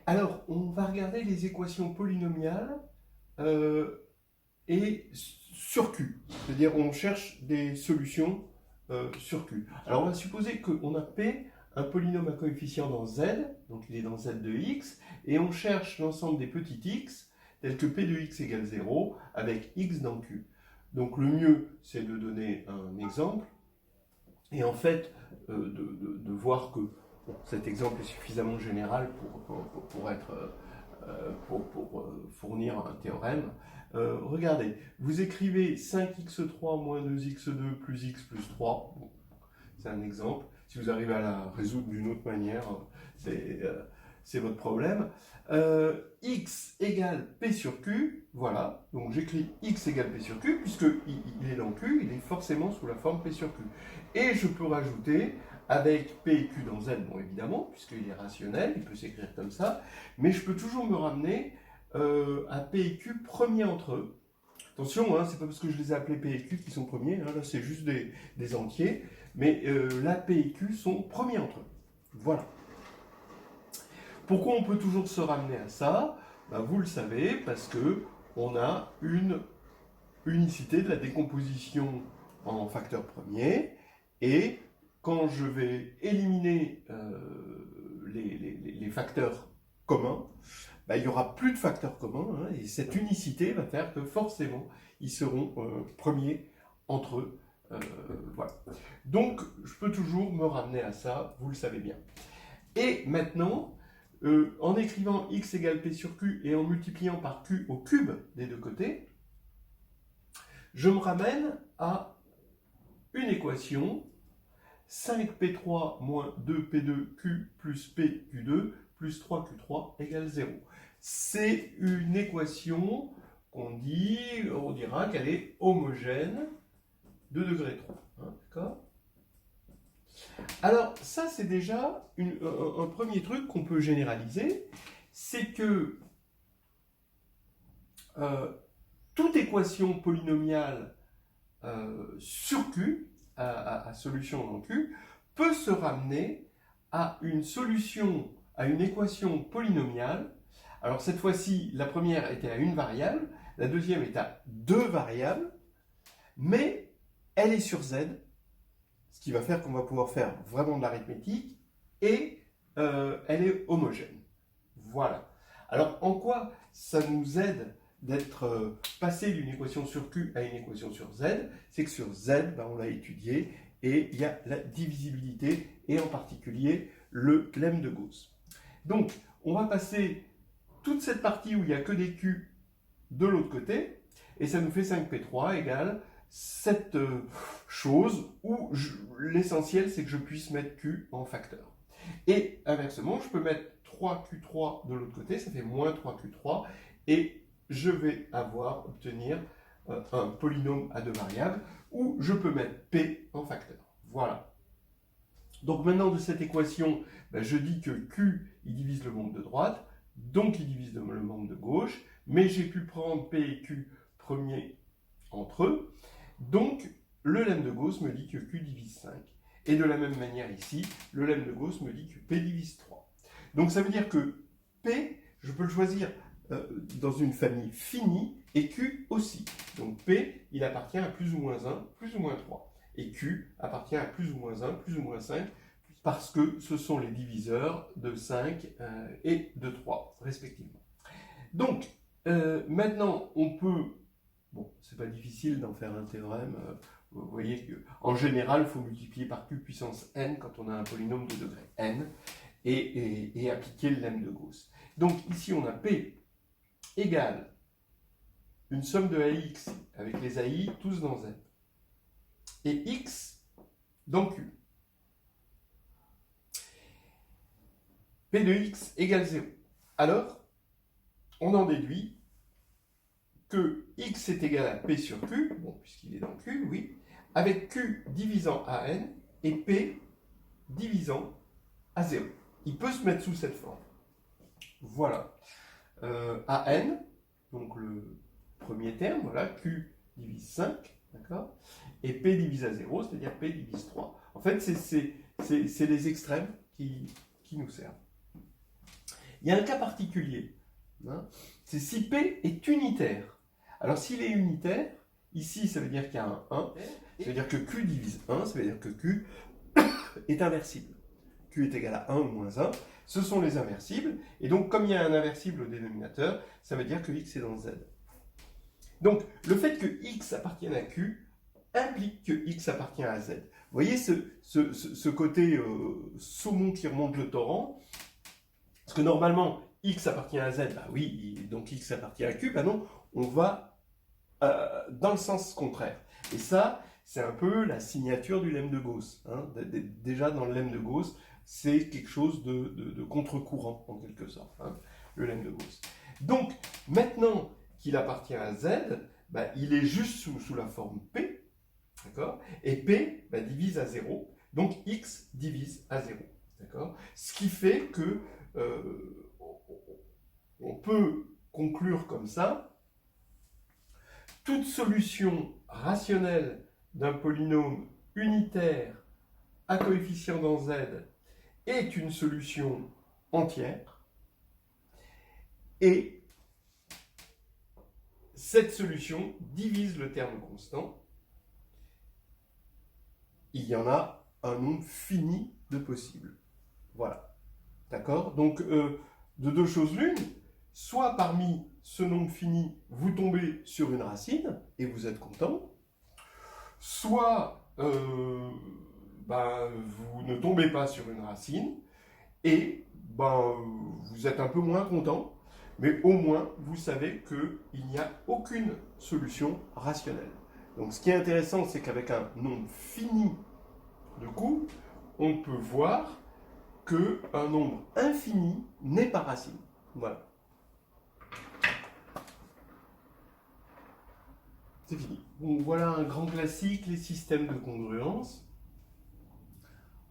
Alors, on va regarder les équations polynomiales et sur Q. C'est-à-dire, on cherche des solutions sur Q. Alors, on va supposer qu'on a P, un polynôme à coefficient dans Z, donc il est dans Z de x, et on cherche l'ensemble des petits x, tels que P de x égale 0, avec x dans Q. Donc, le mieux, c'est de donner un exemple, et en fait, de voir que bon, cet exemple est suffisamment général pour fournir un théorème. Regardez, vous écrivez 5x3 moins 2x2 plus x plus 3. Bon, c'est un exemple. Si vous arrivez à la résoudre d'une autre manière, c'est votre problème. X égale P sur Q, voilà. Donc j'écris X égale P sur Q, puisqu'il est dans Q, il est forcément sous la forme P sur Q. Et je peux rajouter, avec P et Q dans Z, bon évidemment, puisqu'il est rationnel, il peut s'écrire comme ça, mais je peux toujours me ramener à P et Q premiers entre eux. Attention, hein, c'est pas parce que je les ai appelés P et Q qui sont premiers, hein, là c'est juste des entiers, mais là P et Q sont premiers entre eux. Voilà. Pourquoi on peut toujours se ramener à ça? Ben, vous le savez, parce que on a une unicité de la décomposition en facteurs premiers, et quand je vais éliminer les facteurs communs, ben, il n'y aura plus de facteurs communs, hein, et cette unicité va faire que forcément, ils seront premiers entre eux. Voilà. Donc, je peux toujours me ramener à ça, vous le savez bien. Et maintenant, en écrivant x égale p sur q et en multipliant par q au cube des deux côtés, je me ramène à une équation 5p3 moins 2p2q plus pq2 plus 3q3 égale 0. C'est une équation on dira qu'elle est homogène de degré 3. Hein, d'accord ? Alors, ça, c'est déjà un premier truc qu'on peut généraliser, c'est que toute équation polynomiale sur Q, à solution dans Q, peut se ramener à une solution, à une équation polynomiale. Alors, cette fois-ci, la première était à une variable, la deuxième est à deux variables, mais elle est sur Z, ce qui va faire qu'on va pouvoir faire vraiment de l'arithmétique, et elle est homogène. Voilà. Alors, en quoi ça nous aide d'être passé d'une équation sur Q à une équation sur Z? C'est que sur Z, ben, on l'a étudié, et il y a la divisibilité, et en particulier le lemme de Gauss. Donc, on va passer toute cette partie où il n'y a que des Q de l'autre côté, et ça nous fait 5p3 égale cette chose où l'essentiel c'est que je puisse mettre Q en facteur. Et inversement, je peux mettre 3Q3 de l'autre côté, ça fait moins 3Q3, et je vais obtenir un polynôme à deux variables, où je peux mettre P en facteur. Voilà. Donc maintenant de cette équation, ben, je dis que Q, il divise le membre de droite, donc il divise le membre de gauche, mais j'ai pu prendre P et Q premiers entre eux, donc le lemme de Gauss me dit que Q divise 5. Et de la même manière ici, le lemme de Gauss me dit que P divise 3. Donc ça veut dire que P, je peux le choisir dans une famille finie, et Q aussi. Donc P, il appartient à plus ou moins 1, plus ou moins 3. Et Q appartient à plus ou moins 1, plus ou moins 5, parce que ce sont les diviseurs de 5 et de 3, respectivement. Donc, maintenant, on peut... Bon, c'est pas difficile d'en faire un théorème. Vous voyez qu'en général, il faut multiplier par q puissance n quand on a un polynôme de degré n et appliquer le lemme de Gauss. Donc ici, on a P égale une somme de AX avec les AI tous dans Z et X dans Q. P de X égale 0. Alors, on en déduit que x est égal à p sur q, bon, puisqu'il est dans q, oui, avec q divisant à n et p divisant à 0. Il peut se mettre sous cette forme. Voilà. À n, donc le premier terme, voilà, q divise 5, d'accord, et p divise à 0, c'est-à-dire p divise 3. En fait, c'est les extrêmes qui nous servent. Il y a un cas particulier, hein, c'est si P est unitaire. Alors s'il est unitaire, ici ça veut dire qu'il y a un 1, ça veut dire que Q divise 1, ça veut dire que Q est inversible. Q est égal à 1 ou moins 1, ce sont les inversibles, et donc comme il y a un inversible au dénominateur, ça veut dire que X est dans Z. Donc le fait que X appartienne à Q implique que X appartient à Z. Vous voyez ce côté saumon qui remonte le torrent, parce que normalement X appartient à Z, bah oui, donc X appartient à Q, bah non, on va dans le sens contraire. Et ça, c'est un peu la signature du lemme de Gauss. Hein. Déjà dans le lemme de Gauss, c'est quelque chose de contre-courant, en quelque sorte, hein, le lemme de Gauss. Donc, maintenant qu'il appartient à Z, bah, il est juste sous la forme P, d'accord? Et P bah, divise à 0, donc X divise à 0, d'accord? Ce qui fait que on peut conclure comme ça, toute solution rationnelle d'un polynôme unitaire à coefficient dans Z est une solution entière, et cette solution divise le terme constant. Il y en a un nombre fini de possibles. Voilà. D'accord? Donc, de deux choses l'une, soit parmi ce nombre fini, vous tombez sur une racine et vous êtes content, soit vous ne tombez pas sur une racine et vous êtes un peu moins content, mais au moins vous savez qu'il n'y a aucune solution rationnelle. Donc ce qui est intéressant, c'est qu'avec un nombre fini de coups, on peut voir qu'un nombre infini n'est pas racine. Voilà. C'est fini. Bon, voilà un grand classique, les systèmes de congruence.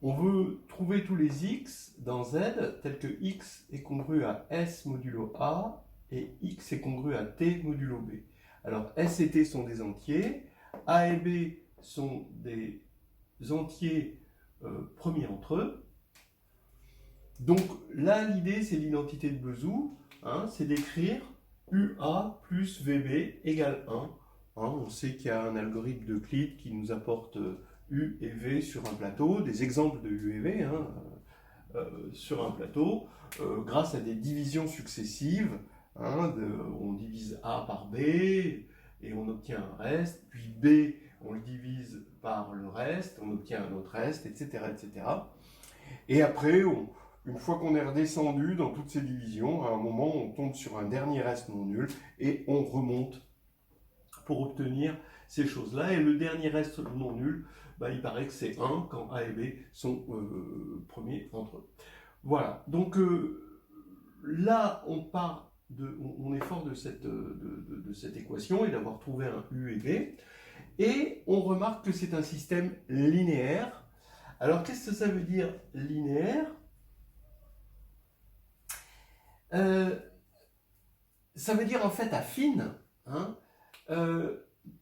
On veut trouver tous les x dans Z, tels que x est congru à S modulo A et x est congru à T modulo B. Alors S et T sont des entiers, A et B sont des entiers premiers entre eux. Donc là, l'idée, c'est l'identité de Bezout, hein, c'est d'écrire UA plus VB égale 1. Hein, on sait qu'il y a un algorithme d'Euclide qui nous apporte U et V sur un plateau, des exemples de U et V hein, sur un plateau, grâce à des divisions successives. Hein, on divise A par B et on obtient un reste, puis B, on le divise par le reste, on obtient un autre reste, etc. etc. Et après, une fois qu'on est redescendu dans toutes ces divisions, à un moment, on tombe sur un dernier reste non nul et on remonte pour obtenir ces choses-là. Et le dernier reste non nul, il paraît que c'est 1 quand A et B sont premiers entre eux. Voilà. Donc là, on est fort de cette équation et d'avoir trouvé un U et B. Et on remarque que c'est un système linéaire. Alors, qu'est-ce que ça veut dire linéaire ? Ça veut dire en fait affine. Hein,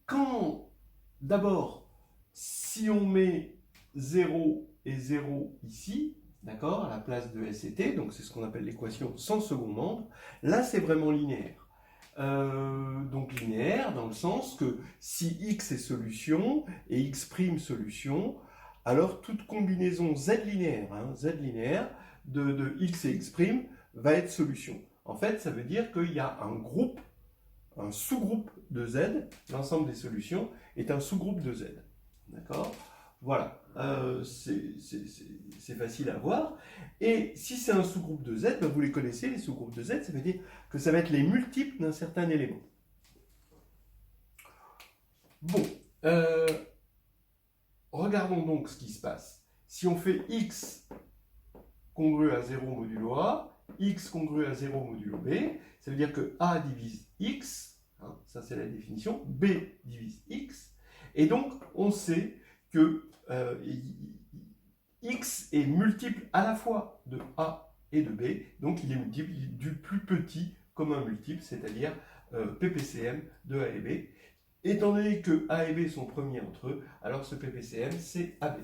quand, d'abord, si on met 0 et 0 ici, d'accord, à la place de S et T, donc c'est ce qu'on appelle l'équation sans second membre, là c'est vraiment linéaire. Donc linéaire dans le sens que si x est solution et x' solution, alors toute combinaison z linéaire, hein, de x et x' va être solution. En fait, ça veut dire qu'il y a un groupe, un sous-groupe de z, l'ensemble des solutions est un sous-groupe de z. D'accord ? Voilà, c'est facile à voir. Et si c'est un sous-groupe de z, vous les connaissez, les sous-groupes de z, ça veut dire que ça va être les multiples d'un certain élément. Bon, regardons donc ce qui se passe. Si on fait x congru à 0 modulo A, x congru à 0 modulo B, ça veut dire que A divise x, hein, ça c'est la définition, B divise x, et donc on sait que x est multiple à la fois de A et de B, donc il est multiple du plus petit comme un multiple, c'est-à-dire PPCM de A et B. Étant donné que A et B sont premiers entre eux, alors ce PPCM c'est AB.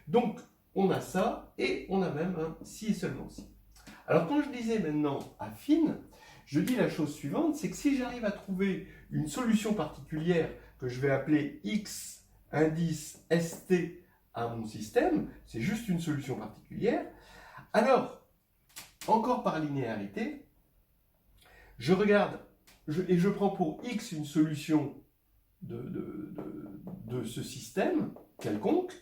Donc on a ça, et on a même un si et seulement si. Alors quand je disais maintenant affine, je dis la chose suivante, c'est que si j'arrive à trouver une solution particulière que je vais appeler X indice ST à mon système, c'est juste une solution particulière, alors, encore par linéarité, je regarde et je prends pour X une solution de ce système quelconque,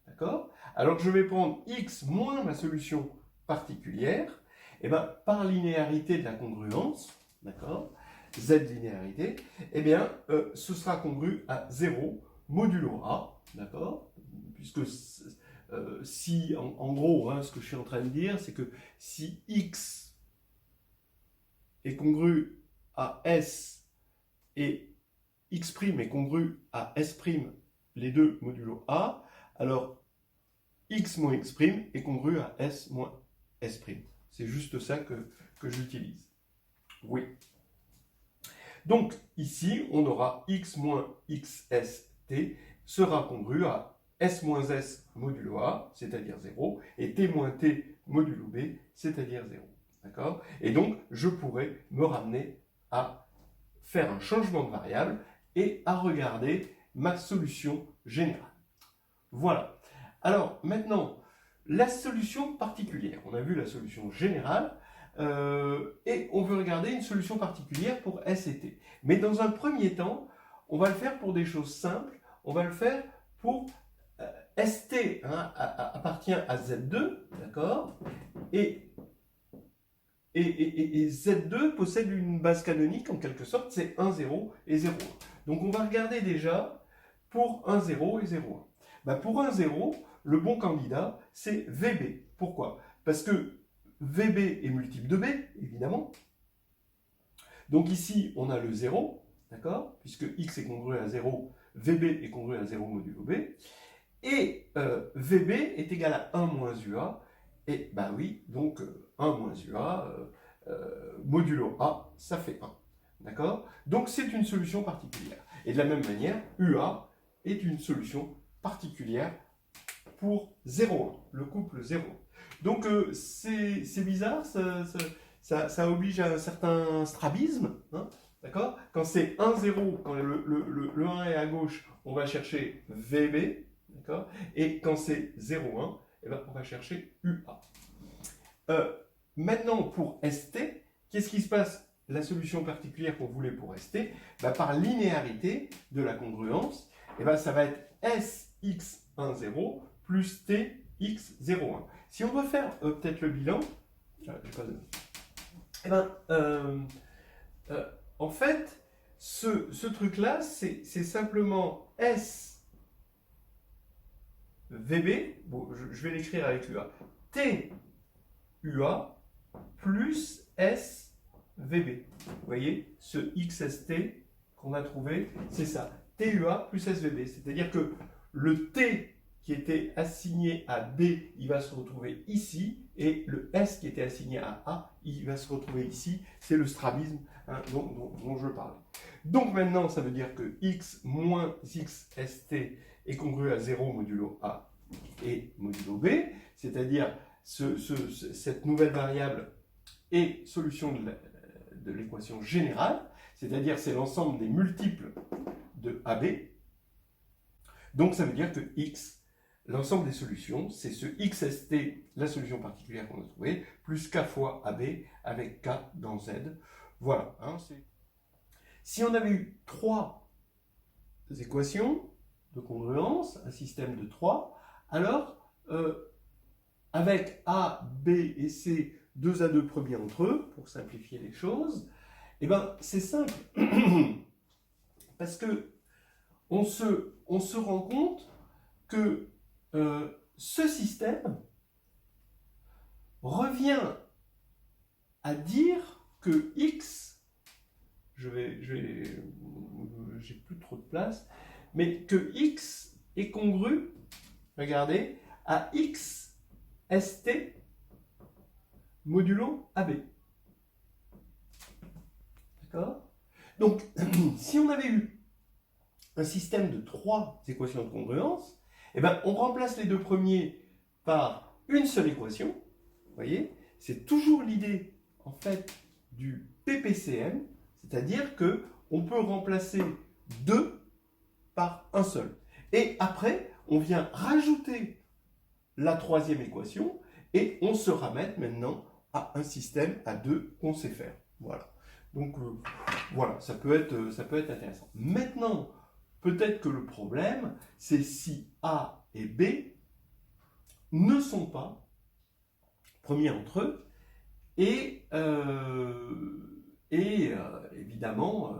d'accord? Alors que je vais prendre X moins ma solution particulière, et bien par linéarité de la congruence, d'accord, Z linéarité, et bien ce sera congru à 0 modulo A, d'accord, puisque si en gros hein, ce que je suis en train de dire c'est que si X est congru à S et X' est congru à S', les deux modulo A, alors X moins X' est congru à S moins S'. C'est juste ça que j'utilise. Oui. Donc, ici, on aura X moins XST sera congru à S moins S modulo A, c'est-à-dire 0, et T moins T modulo B, c'est-à-dire 0. D'accord? Et donc, je pourrais me ramener à faire un changement de variable et à regarder ma solution générale. Voilà. Alors, maintenant, la solution particulière. On a vu la solution générale et on veut regarder une solution particulière pour S et T. Mais dans un premier temps, on va le faire pour des choses simples. On va le faire pour ST hein, appartient à Z2, d'accord, et Z2 possède une base canonique en quelque sorte, c'est 1, 0 et 0, 1. Donc on va regarder déjà pour 1, 0 et 0, 1. Bah pour 1, 0, le bon candidat, c'est VB. Pourquoi? Parce que VB est multiple de B, évidemment. Donc ici, on a le 0, d'accord? Puisque X est congru à 0, VB est congru à 0 modulo B. Et VB est égal à 1 moins UA. Et bah oui, donc 1 moins UA, modulo A, ça fait 1. D'accord? Donc c'est une solution particulière. Et de la même manière, UA est une solution particulière pour 0,1, le couple 0. Donc c'est bizarre, ça oblige à un certain strabisme. Hein, d'accord? Quand c'est 1, 0, quand le 1 est à gauche, on va chercher VB. D'accord? Et quand c'est 0, 1, eh ben, on va chercher UA. Maintenant, pour ST, qu'est-ce qui se passe? La solution particulière qu'on voulait pour ST, bah, par linéarité de la congruence, eh ben, ça va être SX10 plus TX01. Si on veut faire peut-être le bilan, eh ben, en fait, ce truc-là, c'est simplement S VB, bon, je vais l'écrire avec UA, TUA plus SVB. Vous voyez, ce XST qu'on a trouvé, c'est ça, TUA plus SVB. C'est-à-dire que le T qui était assigné à B, il va se retrouver ici, et le S qui était assigné à A, il va se retrouver ici. C'est le strabisme hein, dont je parlais. Donc maintenant, ça veut dire que X moins XST est congru à 0 modulo A et modulo B, c'est-à-dire cette nouvelle variable est solution de l'équation générale, c'est-à-dire c'est l'ensemble des multiples de AB. Donc ça veut dire que X, l'ensemble des solutions, c'est ce XST, la solution particulière qu'on a trouvée, plus K fois AB avec K dans Z. Voilà. Hein, si on avait eu 3 équations de congruence, un système de 3, alors avec A, B et C, 2 à 2 premiers entre eux, pour simplifier les choses, eh ben, c'est simple. Parce que on se rend compte que ce système revient à dire que X, j'ai plus trop de place, mais que X est congru, regardez, à X ST modulo AB. D'accord? Donc, si on avait eu un système de 3 équations de congruence, eh ben, on remplace les deux premiers par une seule équation, vous voyez, c'est toujours l'idée, en fait, du PPCM, c'est-à-dire que on peut remplacer 2 par un seul. Et après, on vient rajouter la troisième équation et on se ramène maintenant à un système à 2 qu'on sait faire. Voilà. Donc, voilà, ça peut être intéressant. Maintenant, peut-être que le problème, c'est si A et B ne sont pas premiers entre eux et évidemment,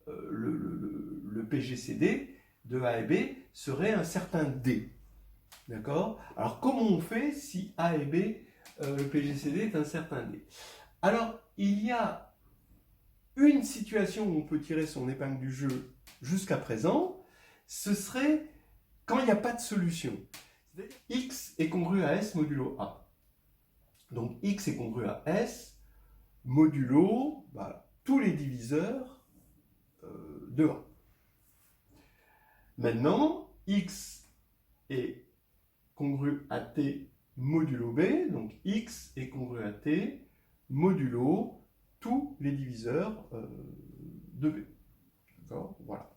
le PGCD de A et B serait un certain D. D'accord? Alors, comment on fait si A et B, le PGCD est un certain D? Alors, il y a une situation où on peut tirer son épingle du jeu jusqu'à présent, ce serait quand il n'y a pas de solution. X est congru à S modulo A. Donc, X est congru à S modulo tous les diviseurs de A. Maintenant, X est congru à T modulo B, donc X est congru à T modulo tous les diviseurs de B. D'accord? Voilà.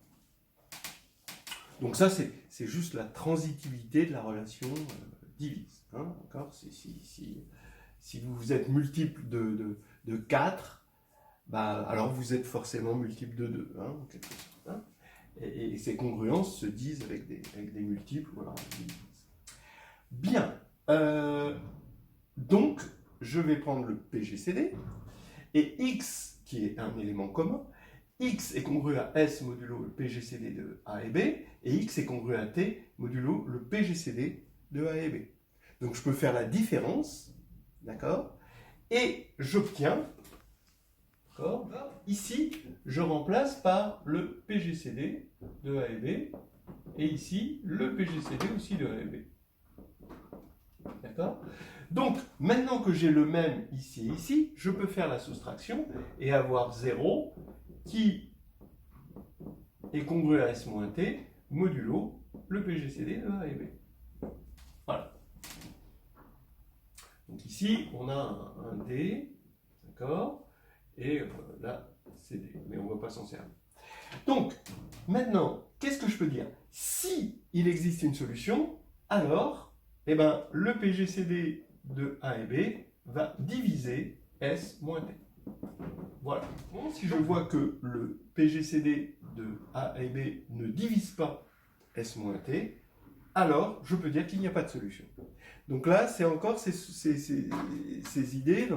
Donc ça, c'est juste la transitivité de la relation divise. Hein, d'accord? Si vous êtes multiple de 4, alors vous êtes forcément multiple de 2. Hein, quelque chose, hein, et ces congruences se disent avec des multiples. Voilà, bien. Donc, je vais prendre le PGCD. Et X, qui est un élément commun, X est congru à S modulo le PGCD de A et B, et X est congru à T modulo le PGCD de A et B. Donc je peux faire la différence, d'accord, et j'obtiens, d'accord, ici, je remplace par le PGCD de A et B, et ici, le PGCD aussi de A et B. D'accord? Donc, maintenant que j'ai le même ici et ici, je peux faire la soustraction et avoir 0 qui est congru à S-T modulo le PGCD de A et B. Voilà. Donc ici, on a un D, d'accord? Et là, c'est D, mais on ne va pas s'en servir. Donc, maintenant, qu'est-ce que je peux dire? Si il existe une solution, alors, eh ben, le PGCD de A et B va diviser S moins T. Voilà. Bon, si je vois que le PGCD de A et B ne divise pas S moins T, alors je peux dire qu'il n'y a pas de solution. Donc là, c'est encore ces idées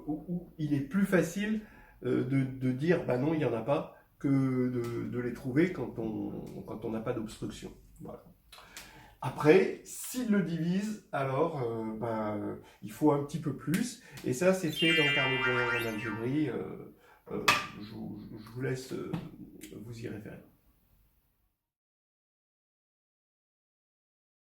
où il est plus facile de dire bah non, il n'y en a pas, que de les trouver quand on n'a pas d'obstruction. Voilà. Après, s'il le divise, alors il faut un petit peu plus. Et ça, c'est fait dans le carnet de voyage en algébrie. Je vous laisse vous y référer.